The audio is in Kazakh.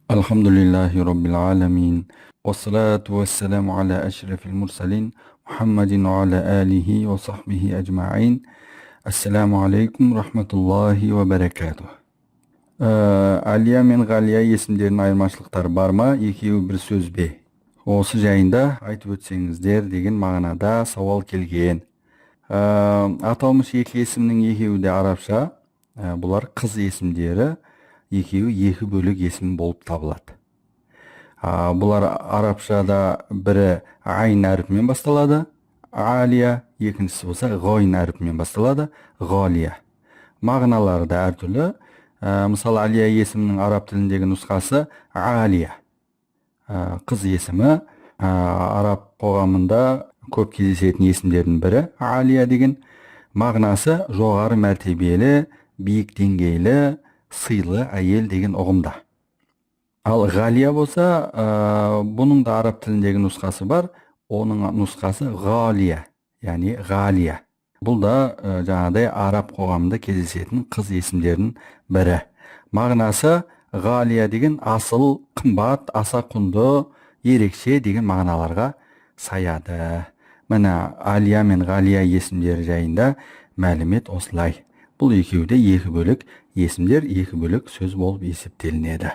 Alhamdulillahi Rabbil Alamin. Wassalatu wassalamu ala ashrafil mursalin. Muhammadin wa ala alihi wa sahbihi ajma'in. Assalamu alaikum rahmatullahi wa barakatuh. Aliya мен Ғалия есімдерінің айырмашылықтары бар ма? Екеуі бір сөз бе? Осы жайында айтып өтсеңіздер деген мағынада сауал келген. Аталмыш екі есімнің екеуі де арабша. Бұлар қыз есімдері. Екеуі екі бөлік есім болып табылады. Бұлар арабшада бірі айн әріпімен басталады, алия, екіншісі болса ғойн әріпімен басталады, ғалия. Мағыналары да әртүрлі. Мысалы, алия есімінің араб тіліндегі нұсқасы алия. Қыз есімі араб қоғамында көп кездесетін есімдердің бірі алия деген. Мағынасы жоғары мәртебелі, биік деңгейлі, сыйлы әйел деген ұғымда. Ал ғалия болса, бұның да араб тіліндегі нұсқасы бар, оның нұсқасы ғалия, яғни ғалия. Бұл да жаңағыдай араб қоғамында кездесетін қыз есімдерінің бірі. Мағынасы ғалия деген асыл, қымбат, аса құнды, ерекше деген мағыналарға саяды. Міне алия мен ғалия есімдері жайында мәлімет осылай. Бұл екеуі де екі бөлік есімдер, екі бөлік сөз болып есептелінеді.